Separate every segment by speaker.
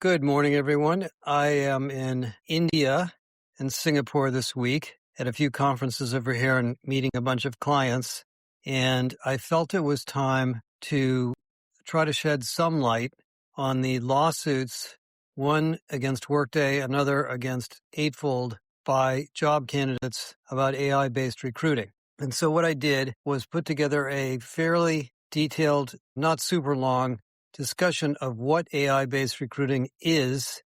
Speaker 1: Good morning, everyone. I am in India and Singapore this week at a few conferences over here and meeting a bunch of clients. And I felt it was time to try to shed some light on the lawsuits, one against Workday, another against Eightfold, by job candidates about AI-based recruiting. And so what I did was put together a fairly detailed, not super long, discussion of what AI-based recruiting is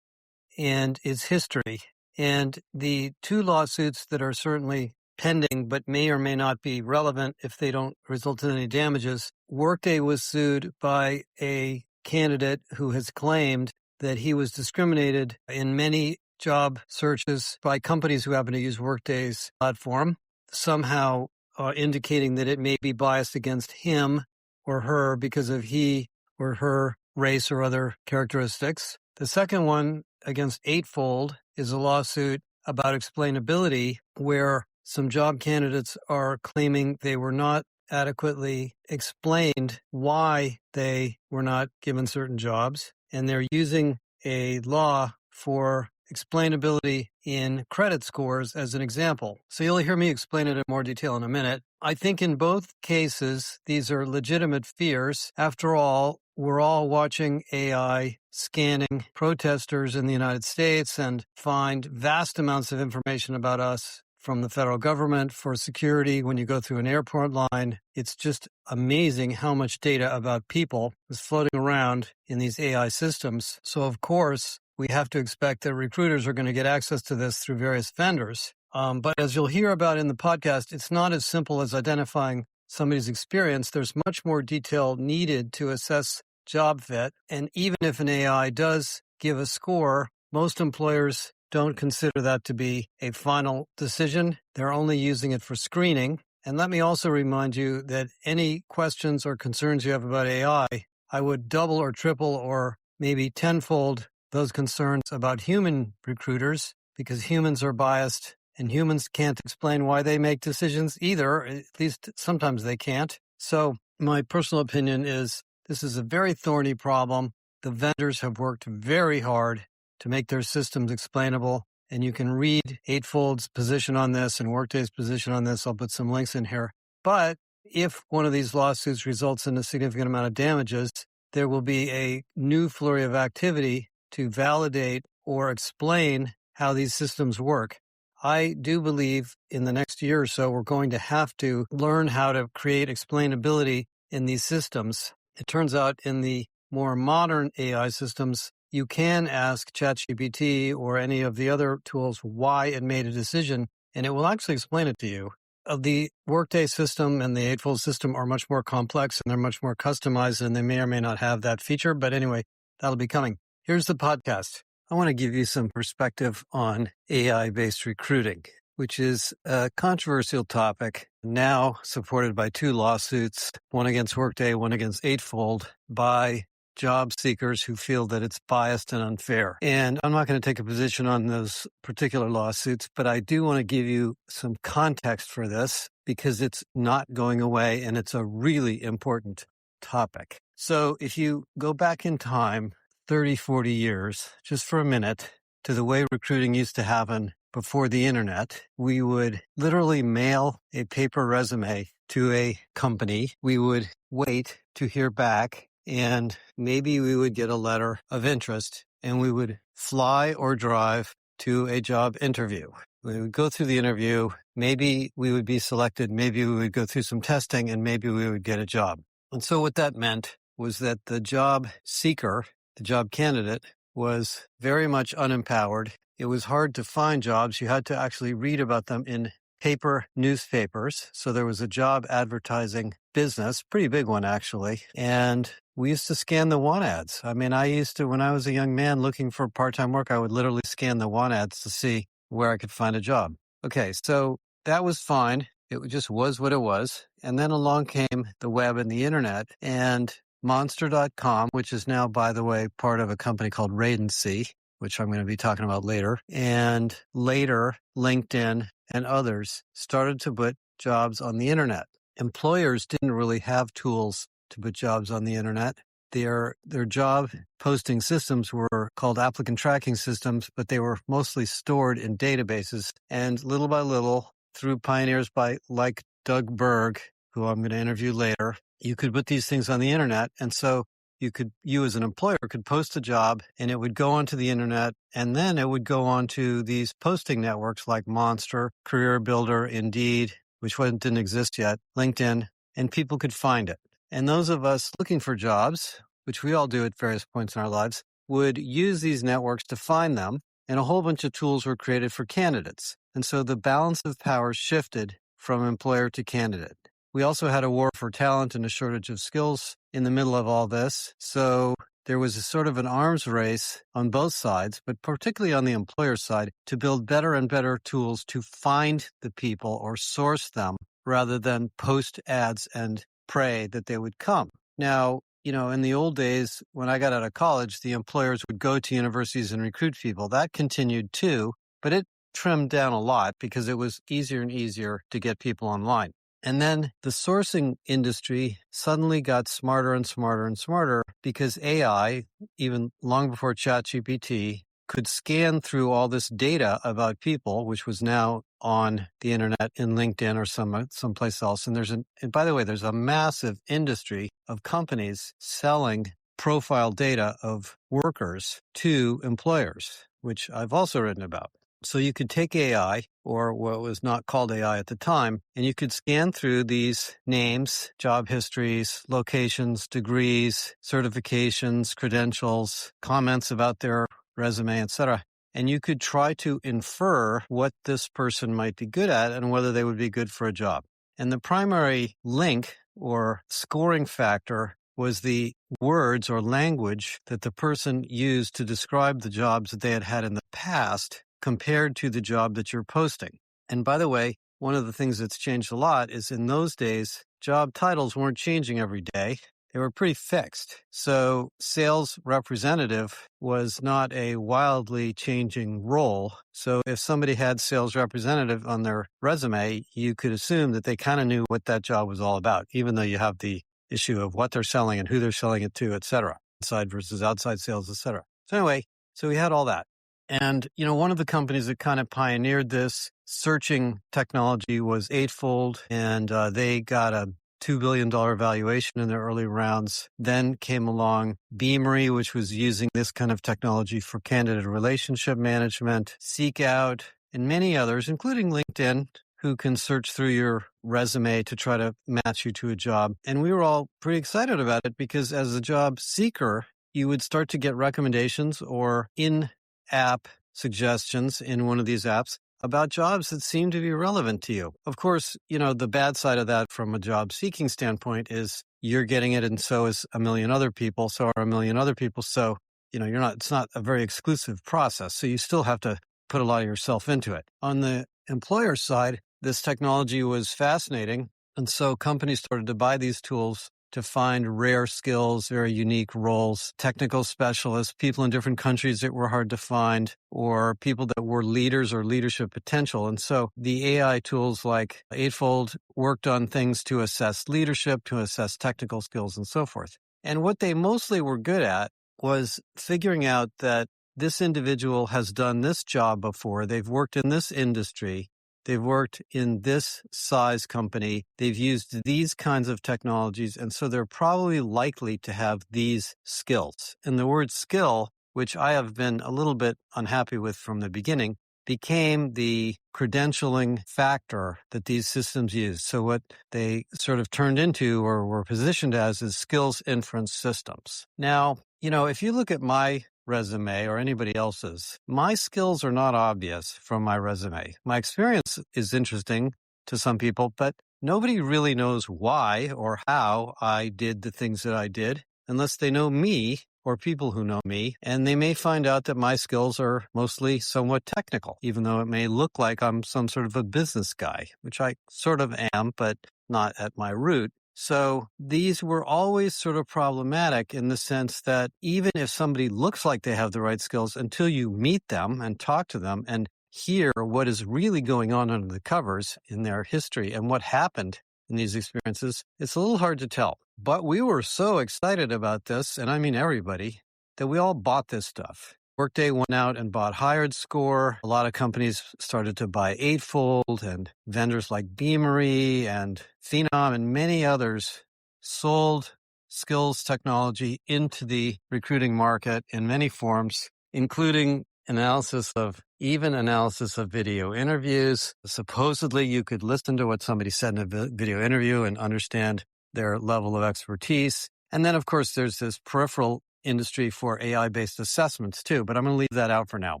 Speaker 1: and its history. And the two lawsuits that are certainly pending but may or may not be relevant if they don't result in any damages. Workday was sued by a candidate who has claimed that he was discriminated in many job searches by companies who happen to use Workday's platform, somehow indicating that it may be biased against him or her because of he or her race or other characteristics. The second one against Eightfold is a lawsuit about explainability, where some job candidates are claiming they were not adequately explained why they were not given certain jobs, and they're using a law for explainability in credit scores as an example. So you'll hear me explain it in more detail in a minute. I think in both cases, these are legitimate fears. After all, we're all watching AI scanning protesters in the United States and find vast amounts of information about us from the federal government for security. When you go through an airport line, it's just amazing how much data about people is floating around in these AI systems. So, of course, we have to expect that recruiters are going to get access to this through various vendors. But as you'll hear about in the podcast, it's not as simple as identifying somebody's experience. There's much more detail needed to assess job fit. And even if an AI does give a score, most employers don't consider that to be a final decision. They're only using it for screening. And let me also remind you that any questions or concerns you have about AI, I would double or triple or maybe tenfold those concerns about human recruiters, because humans are biased and humans can't explain why they make decisions either. At least sometimes they can't. So my personal opinion is this is a very thorny problem. The vendors have worked very hard to make their systems explainable, and you can read Eightfold's position on this and Workday's position on this. I'll put some links in here. But if one of these lawsuits results in a significant amount of damages, there will be a new flurry of activity to validate or explain how these systems work. I do believe in the next year or so, we're going to have to learn how to create explainability in these systems. It turns out in the more modern AI systems, you can ask ChatGPT or any of the other tools why it made a decision, and it will actually explain it to you. The Workday system and the Eightfold system are much more complex and they're much more customized, and they may or may not have that feature. But anyway, that'll be coming. Here's the podcast. I want to give you some perspective on AI-based recruiting, which is a controversial topic now supported by two lawsuits, one against Workday, one against Eightfold, by job seekers who feel that it's biased and unfair. And I'm not going to take a position on those particular lawsuits, but I do want to give you some context for this because it's not going away and it's a really important topic. So if you go back in time 30, 40 years, just for a minute, to the way recruiting used to happen before the internet, we would literally mail a paper resume to a company. We would wait to hear back, and maybe we would get a letter of interest, and we would fly or drive to a job interview. We would go through the interview. Maybe we would be selected. Maybe we would go through some testing, and maybe we would get a job. And so what that meant was that the job seeker, the job candidate, was very much unempowered. It was hard to find jobs. You had to actually read about them in paper newspapers. So there was a job advertising business, pretty big one actually. And we used to scan the want ads. I mean, I used to, when I was a young man looking for part-time work, I would literally scan the want ads to see where I could find a job. Okay, so that was fine. It just was what it was. And then along came the web and the internet, and Monster.com, which is now, by the way, part of a company called Radancy, which I'm going to be talking about later, and later LinkedIn and others started to put jobs on the internet. Employers didn't really have tools to put jobs on the internet. their job posting systems were called applicant tracking systems, but they were mostly stored in databases. And little by little, through pioneers like Doug Berg, who I'm going to interview later, you could put these things on the internet. And so you as an employer could post a job and it would go onto the internet, and then it would go onto these posting networks like Monster, Career Builder, Indeed, which didn't exist yet, LinkedIn, and people could find it. And those of us looking for jobs, which we all do at various points in our lives, would use these networks to find them, and a whole bunch of tools were created for candidates. And so the balance of power shifted from employer to candidate. We also had a war for talent and a shortage of skills in the middle of all this. So there was a sort of an arms race on both sides, but particularly on the employer side, to build better and better tools to find the people or source them rather than post ads and pray that they would come. Now, in the old days, when I got out of college, the employers would go to universities and recruit people. That continued too, but it trimmed down a lot because it was easier and easier to get people online. And then the sourcing industry suddenly got smarter and smarter and smarter because AI, even long before ChatGPT, could scan through all this data about people, which was now on the internet in LinkedIn or someplace else. And by the way, there's a massive industry of companies selling profile data of workers to employers, which I've also written about. So you could take AI, or what was not called AI at the time, and you could scan through these names, job histories, locations, degrees, certifications, credentials, comments about their resume, etc. And you could try to infer what this person might be good at and whether they would be good for a job. And the primary link or scoring factor was the words or language that the person used to describe the jobs that they had had in the past compared to the job that you're posting. And by the way, one of the things that's changed a lot is in those days, job titles weren't changing every day. They were pretty fixed. So sales representative was not a wildly changing role. So if somebody had sales representative on their resume, you could assume that they kind of knew what that job was all about, even though you have the issue of what they're selling and who they're selling it to, et cetera, inside versus outside sales, et cetera. So anyway, so we had all that. And, one of the companies that kind of pioneered this searching technology was Eightfold, and they got a $2 billion valuation in their early rounds. Then came along Beamery, which was using this kind of technology for candidate relationship management, Seek Out, and many others, including LinkedIn, who can search through your resume to try to match you to a job. And we were all pretty excited about it because as a job seeker, you would start to get recommendations or in-app suggestions in one of these apps about jobs that seem to be relevant to you. Of course, the bad side of that from a job seeking standpoint is you're getting it and so is a million other people, so are a million other people. So, it's not a very exclusive process. So you still have to put a lot of yourself into it. On the employer side, this technology was fascinating. And so companies started to buy these tools to find rare skills, very unique roles, technical specialists, people in different countries that were hard to find, or people that were leaders or leadership potential. And so the AI tools like Eightfold worked on things to assess leadership, to assess technical skills, and so forth. And what they mostly were good at was figuring out that this individual has done this job before, they've worked in this industry, they've worked in this size company. They've used these kinds of technologies. And so they're probably likely to have these skills. And the word skill, which I have been a little bit unhappy with from the beginning, became the credentialing factor that these systems use. So what they sort of turned into or were positioned as is skills inference systems. Now, if you look at my resume or anybody else's, my skills are not obvious from my resume. My experience is interesting to some people, but nobody really knows why or how I did the things that I did unless they know me or people who know me, and they may find out that my skills are mostly somewhat technical, even though it may look like I'm some sort of a business guy, which I sort of am, but not at my root. So these were always sort of problematic in the sense that even if somebody looks like they have the right skills, until you meet them and talk to them and hear what is really going on under the covers in their history and what happened in these experiences, it's a little hard to tell. But we were so excited about this, and I mean everybody, that we all bought this stuff. Workday went out and bought Hiredscore. A lot of companies started to buy Eightfold, and vendors like Beamery and Phenom and many others sold skills technology into the recruiting market in many forms, including analysis of video interviews. Supposedly, you could listen to what somebody said in a video interview and understand their level of expertise. And then, of course, there's this peripheral industry for AI-based assessments too, but I'm going to leave that out for now.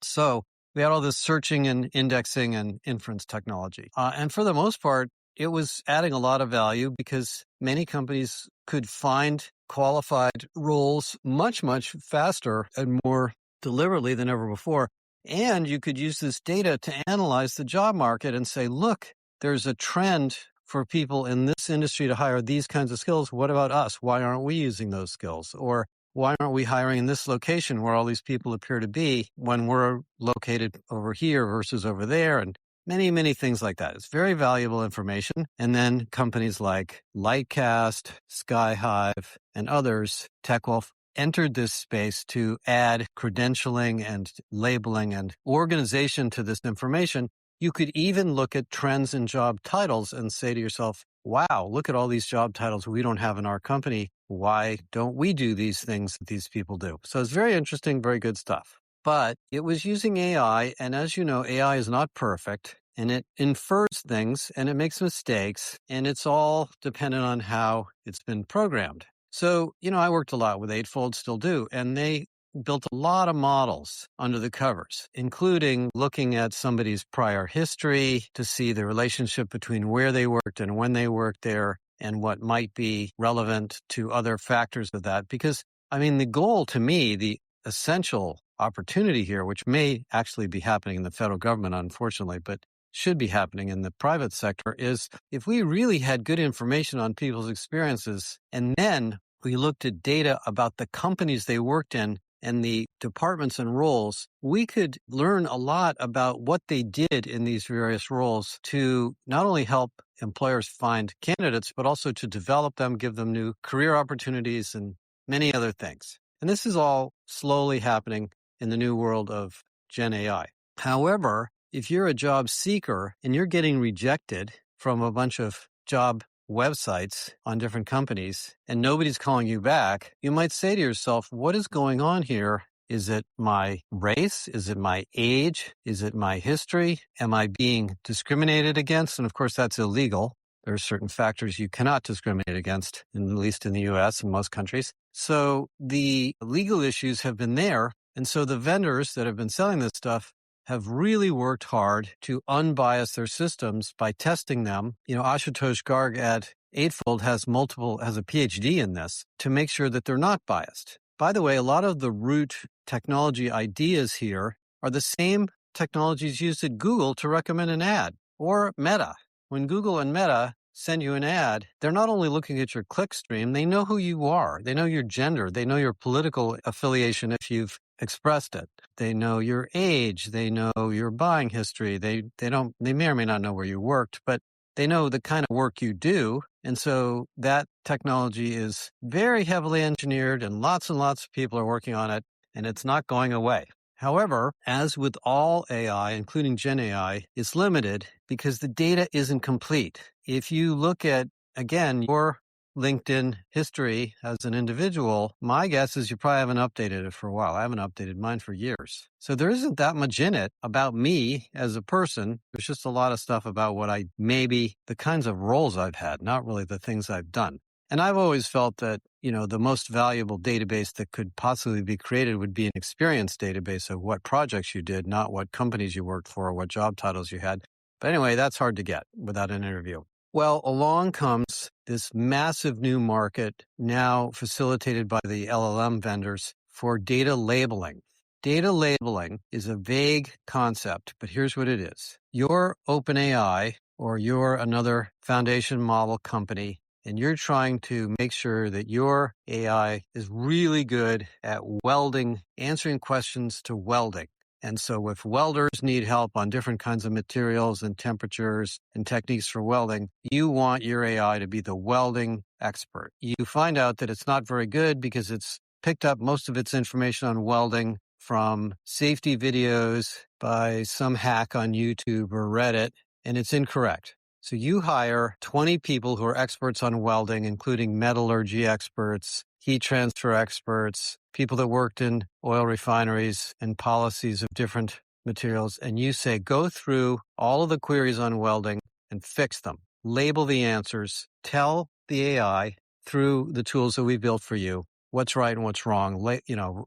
Speaker 1: So we had all this searching and indexing and inference technology. And for the most part, it was adding a lot of value because many companies could find qualified roles much, much faster and more deliberately than ever before. And you could use this data to analyze the job market and say, look, there's a trend for people in this industry to hire these kinds of skills. What about us? Why aren't we using those skills? Or why aren't we hiring in this location where all these people appear to be when we're located over here versus over there? And many, many things like that. It's very valuable information. And then companies like Lightcast, Skyhive, and others, TechWolf, entered this space to add credentialing and labeling and organization to this information. You could even look at trends in job titles and say to yourself, wow, look at all these job titles we don't have in our company. Why don't we do these things that these people do? So it's very interesting, very good stuff. But it was using AI, and as you know, AI is not perfect, and it infers things, and it makes mistakes, and it's all dependent on how it's been programmed. So, I worked a lot with Eightfold, still do, and they built a lot of models under the covers, including looking at somebody's prior history to see the relationship between where they worked and when they worked there and what might be relevant to other factors of that. Because, the goal to me, the essential opportunity here, which may actually be happening in the federal government, unfortunately, but should be happening in the private sector, is if we really had good information on people's experiences and then we looked at data about the companies they worked in and the departments and roles, we could learn a lot about what they did in these various roles to not only help employers find candidates, but also to develop them, give them new career opportunities and many other things. And this is all slowly happening in the new world of Gen AI. However, if you're a job seeker and you're getting rejected from a bunch of job websites on different companies and nobody's calling you back, you might say to yourself, what is going on here? Is it my race? Is it my age? Is it my history? Am I being discriminated against? And of course, that's illegal. There are certain factors you cannot discriminate against, at least in the US and most countries. So the legal issues have been there. And so the vendors that have been selling this stuff have really worked hard to unbias their systems by testing them. Ashutosh Garg at Eightfold has a PhD in this to make sure that they're not biased. By the way, a lot of the root technology ideas here are the same technologies used at Google to recommend an ad or Meta. When Google and Meta send you an ad, they're not only looking at your click stream, they know who you are. They know your gender. They know your political affiliation if you've expressed it. They know your age. They know your buying history. They may or may not know where you worked, but they know the kind of work you do. And so that technology is very heavily engineered and lots of people are working on it, and it's not going away. However, as with all AI, including Gen AI, it's limited because the data isn't complete. If you look at, again, your LinkedIn history as an individual, my guess is you probably haven't updated it for a while. I haven't updated mine for years. So there isn't that much in it about me as a person. There's just a lot of stuff about maybe the kinds of roles I've had, not really the things I've done. And I've always felt that, the most valuable database that could possibly be created would be an experience database of what projects you did, not what companies you worked for or what job titles you had. But anyway, that's hard to get without an interview. Well, along comes this massive new market now facilitated by the LLM vendors for data labeling. Data labeling is a vague concept, but here's what it is. You're OpenAI or you're another foundation model company, and you're trying to make sure that your AI is really good at welding, answering questions to welding. And so if welders need help on different kinds of materials and temperatures and techniques for welding, you want your AI to be the welding expert. You find out that it's not very good because it's picked up most of its information on welding from safety videos by some hack on YouTube or Reddit, and it's incorrect. So you hire 20 people who are experts on welding, including metallurgy experts, heat transfer experts, people that worked in oil refineries and policies of different materials, and you say, go through all of the queries on welding and fix them. Label the answers. Tell the AI through the tools that we built for you what's right and what's wrong.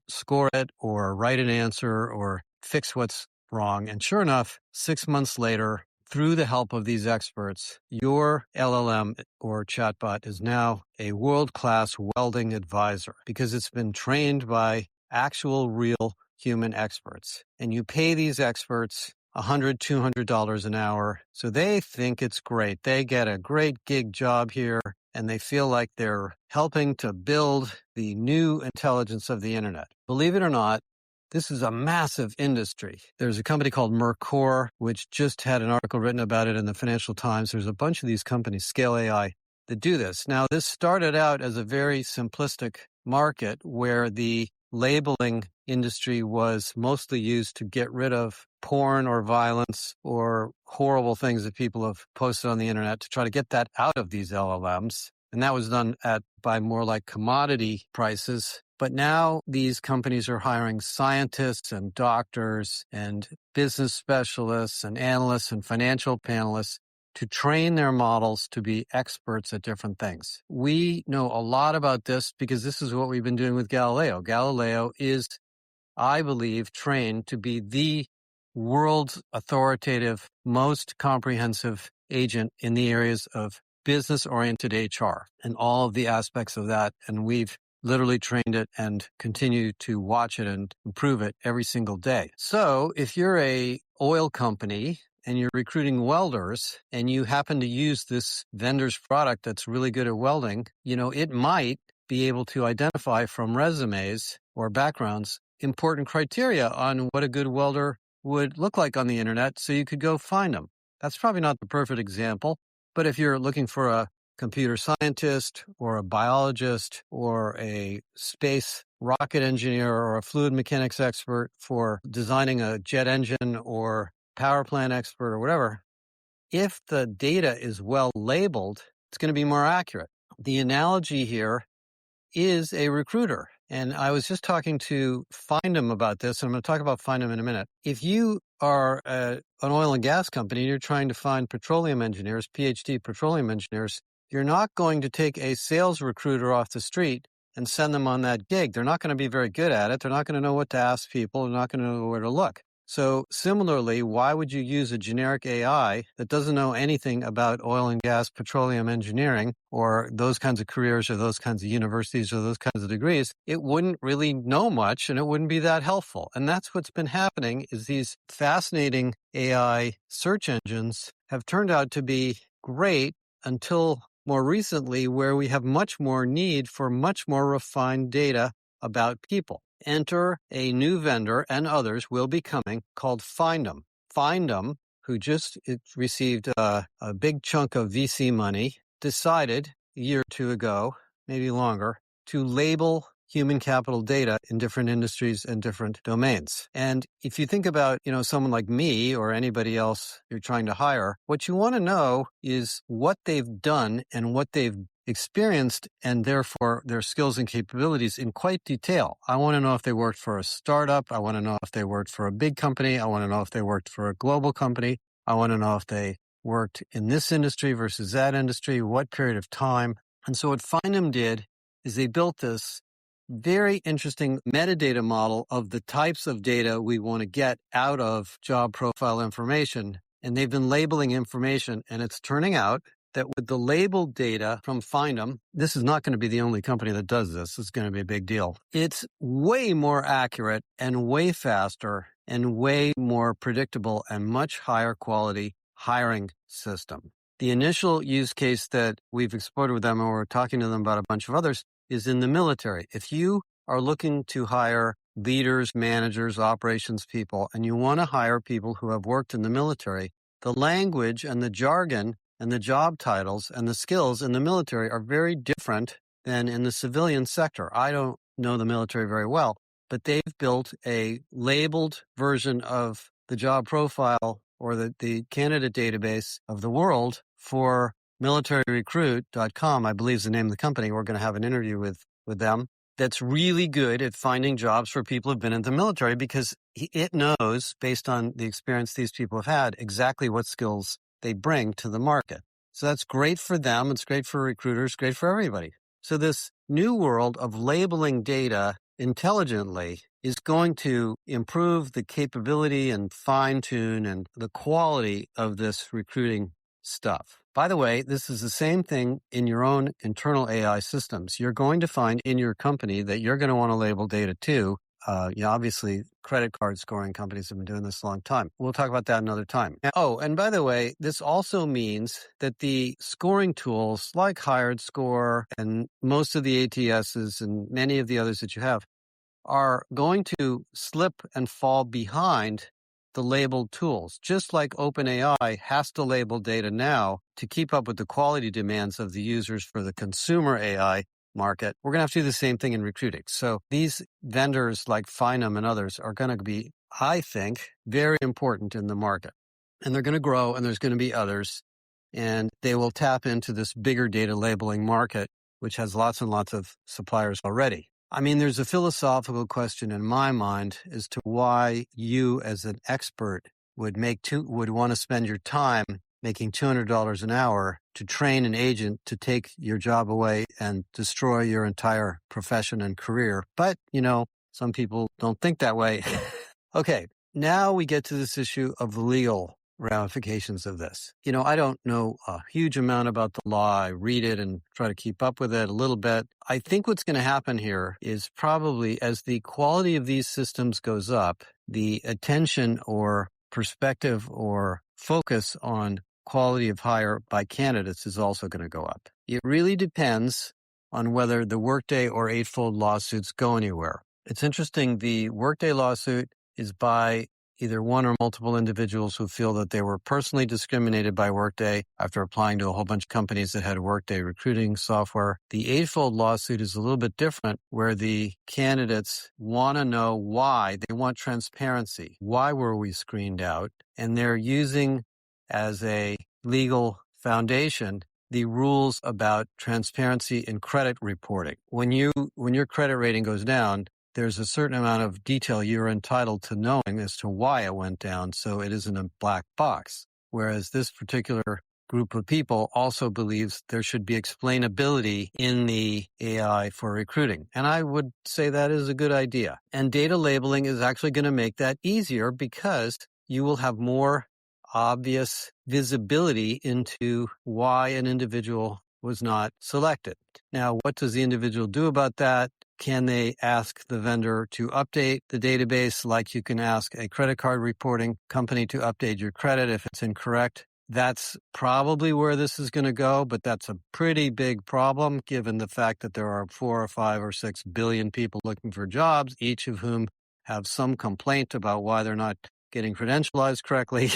Speaker 1: Score it or write an answer or fix what's wrong. And sure enough, 6 months later, through the help of these experts, your LLM or chatbot is now a world-class welding advisor because it's been trained by actual real human experts. And you pay these experts $100, $200 an hour. So they think it's great. They get a great gig job here and they feel like they're helping to build the new intelligence of the internet. Believe it or not, this is a massive industry. There's a company called Mercor, which just had an article written about it in the Financial Times. There's a bunch of these companies, Scale AI, that do this. Now, this started out as a very simplistic market where the labeling industry was mostly used to get rid of porn or violence or horrible things that people have posted on the internet to try to get that out of these LLMs. And that was done by more like commodity prices. But now these companies are hiring scientists and doctors and business specialists and analysts and financial panelists to train their models to be experts at different things. We know a lot about this because this is what we've been doing with Galileo. Galileo is, I believe, trained to be the world's authoritative, most comprehensive agent in the areas of business-oriented HR and all of the aspects of that. And we've literally trained it and continue to watch it and improve it every single day. So if you're a oil company and you're recruiting welders and you happen to use this vendor's product that's really good at welding, it might be able to identify from resumes or backgrounds important criteria on what a good welder would look like on the internet so you could go find them. That's probably not the perfect example, but if you're looking for a computer scientist or a biologist or a space rocket engineer or a fluid mechanics expert for designing a jet engine or power plant expert or whatever, if the data is well labeled, it's going to be more accurate. The analogy here is a recruiter. And I was just talking to Findem about this, and I'm going to talk about Findem in a minute. If you are an oil and gas company and you're trying to find petroleum engineers, PhD petroleum engineers, you're not going to take a sales recruiter off the street and send them on that gig. They're not going to be very good at it. They're not going to know what to ask people. They're not going to know where to look. So similarly, why would you use a generic AI that doesn't know anything about oil and gas, petroleum engineering, or those kinds of careers or those kinds of universities or those kinds of degrees? It wouldn't really know much and it wouldn't be that helpful. And that's what's been happening is these fascinating AI search engines have turned out to be great until more recently, where we have much more need for much more refined data about people. Enter a new vendor, and others will be coming, called Findem. Findem, who just received a big chunk of VC money, decided a year or two ago, maybe longer, to label human capital data in different industries and different domains. And if you think about, someone like me or anybody else you're trying to hire, what you want to know is what they've done and what they've experienced and therefore their skills and capabilities in quite detail. I want to know if they worked for a startup. I want to know if they worked for a big company. I want to know if they worked for a global company. I want to know if they worked in this industry versus that industry, what period of time. And so what Findem did is they built this very interesting metadata model of the types of data we want to get out of job profile information. And they've been labeling information, and it's turning out that with the labeled data from Findem, this is not going to be the only company that does this. It's going to be a big deal. It's way more accurate and way faster and way more predictable and much higher quality hiring system. The initial use case that we've explored with them, and we're talking to them about a bunch of others, is in the military. If you are looking to hire leaders, managers, operations people, and you want to hire people who have worked in the military, the language and the jargon and the job titles and the skills in the military are very different than in the civilian sector. I don't know the military very well, but they've built a labeled version of the job profile or the candidate database of the world for militaryrecruit.com, I believe is the name of the company. We're going to have an interview with them. That's really good at finding jobs for people who've been in the military because it knows, based on the experience these people have had, exactly what skills they bring to the market. So that's great for them. It's great for recruiters, great for everybody. So this new world of labeling data intelligently is going to improve the capability and fine-tune and the quality of this recruiting stuff. By the way, this is the same thing in your own internal AI systems. You're going to find in your company that you're going to want to label data too. Obviously, credit card scoring companies have been doing this a long time. We'll talk about that another time. Oh, and by the way, this also means that the scoring tools like Hiredscore and most of the ATSs and many of the others that you have are going to slip and fall behind the labeled tools. Just like OpenAI has to label data now to keep up with the quality demands of the users for the consumer AI market, we're going to have to do the same thing in recruiting. So these vendors like Finum and others are going to be, I think, very important in the market. And they're going to grow, and there's going to be others. And they will tap into this bigger data labeling market, which has lots and lots of suppliers already. I mean, there's a philosophical question in my mind as to why you as an expert would want to spend your time making $200 an hour to train an agent to take your job away and destroy your entire profession and career. But, some people don't think that way. Okay, now we get to this issue of the legal ramifications of this. I don't know a huge amount about the law. I read it and try to keep up with it a little bit. I think what's going to happen here is probably as the quality of these systems goes up, the attention or perspective or focus on quality of hire by candidates is also going to go up. It really depends on whether the Workday or Eightfold lawsuits go anywhere. It's interesting, the Workday lawsuit is by either one or multiple individuals who feel that they were personally discriminated by Workday after applying to a whole bunch of companies that had Workday recruiting software. The Eightfold lawsuit is a little bit different, where the candidates want to know why. They want transparency. Why were we screened out? And they're using as a legal foundation the rules about transparency in credit reporting. When your credit rating goes down, there's a certain amount of detail you're entitled to knowing as to why it went down, so it isn't a black box. Whereas this particular group of people also believes there should be explainability in the AI for recruiting. And I would say that is a good idea. And data labeling is actually going to make that easier because you will have more obvious visibility into why an individual was not selected. Now, what does the individual do about that? Can they ask the vendor to update the database like you can ask a credit card reporting company to update your credit if it's incorrect? That's probably where this is going to go, but that's a pretty big problem given the fact that there are 4 or 5 or 6 billion people looking for jobs, each of whom have some complaint about why they're not getting credentialized correctly.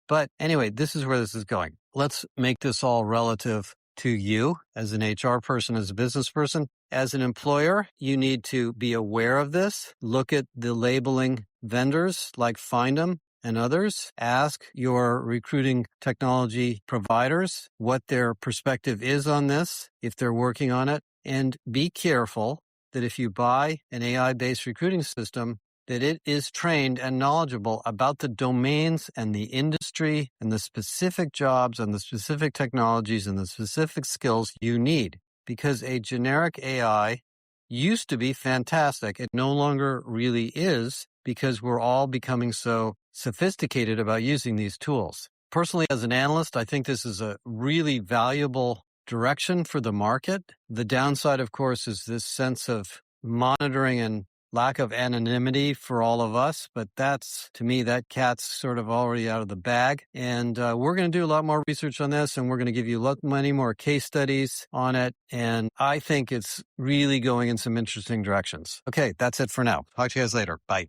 Speaker 1: But anyway, this is where this is going. Let's make this all relative to you as an HR person, as a business person. As an employer, you need to be aware of this. Look at the labeling vendors like Findem and others. Ask your recruiting technology providers what their perspective is on this, if they're working on it. And be careful that if you buy an AI-based recruiting system, that it is trained and knowledgeable about the domains and the industry and the specific jobs and the specific technologies and the specific skills you need. Because a generic AI used to be fantastic. It no longer really is because we're all becoming so sophisticated about using these tools. Personally, as an analyst, I think this is a really valuable direction for the market. The downside, of course, is this sense of monitoring and lack of anonymity for all of us, but that's, to me, that cat's sort of already out of the bag. And we're going to do a lot more research on this, and we're going to give you many more case studies on it. And I think it's really going in some interesting directions. Okay, that's it for now. Talk to you guys later. Bye.